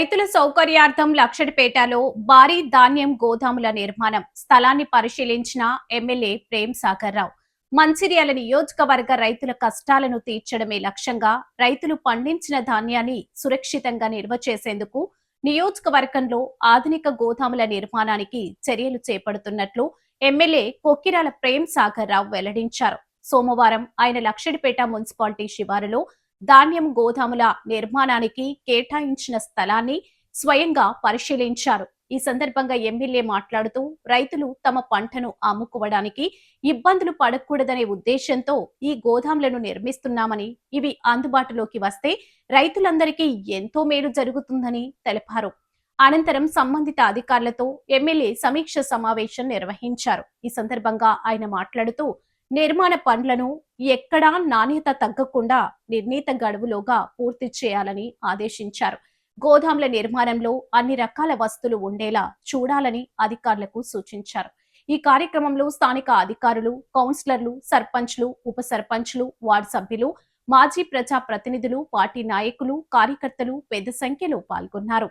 రైతుల సౌకర్యార్థం లక్షడిపేటలో భారీ ధాన్యం గోదాముల నిర్మాణం స్థలాన్ని పరిశీలించిన ఎమ్మెల్యే ప్రేమ్ సాగర్ రావు. మంచిర్యాల నియోజకవర్గ రైతుల కష్టాలను తీర్చడమే లక్ష్యంగా రైతులు పండించిన ధాన్యాన్ని సురక్షితంగా నిల్వ చేసేందుకు నియోజకవర్గంలో ఆధునిక గోదాముల నిర్మాణానికి చర్యలు చేపడుతున్నట్లు ఎమ్మెల్యే కొక్కిరాల ప్రేమ్ సాగర్ రావు వెల్లడించారు. సోమవారం ఆయన లక్షడిపేట మున్సిపాలిటీ శివారులో ధాన్యం గోదాముల నిర్మాణానికి కేటాయించిన స్థలాన్ని స్వయంగా పరిశీలించారు. ఈ సందర్భంగా ఎమ్మెల్యే మాట్లాడుతూ రైతులు తమ పంటను అమ్ముకోవడానికి ఇబ్బందులు పడకూడదనే ఉద్దేశంతో ఈ గోదాములను నిర్మిస్తున్నామని, ఇవి అందుబాటులోకి వస్తే రైతులందరికీ ఎంతో మేలు జరుగుతుందని తెలిపారు. అనంతరం సంబంధిత అధికారులతో ఎమ్మెల్యే సమీక్ష సమావేశం నిర్వహించారు. ఈ సందర్భంగా ఆయన మాట్లాడుతూ నిర్మాణ పనులను ఎక్కడా నాణ్యత తగ్గకుండా నిర్ణీత గడువులోగా పూర్తి చేయాలని ఆదేశించారు. గోదాముల నిర్మాణంలో అన్ని రకాల వస్తువులు ఉండేలా చూడాలని అధికారులకు సూచించారు. ఈ కార్యక్రమంలో స్థానిక అధికారులు, కౌన్సిలర్లు, సర్పంచ్లు, ఉప సర్పంచ్లు, వార్డు సభ్యులు, మాజీ ప్రజా ప్రతినిధులు, పార్టీ నాయకులు, కార్యకర్తలు పెద్ద సంఖ్యలో పాల్గొన్నారు.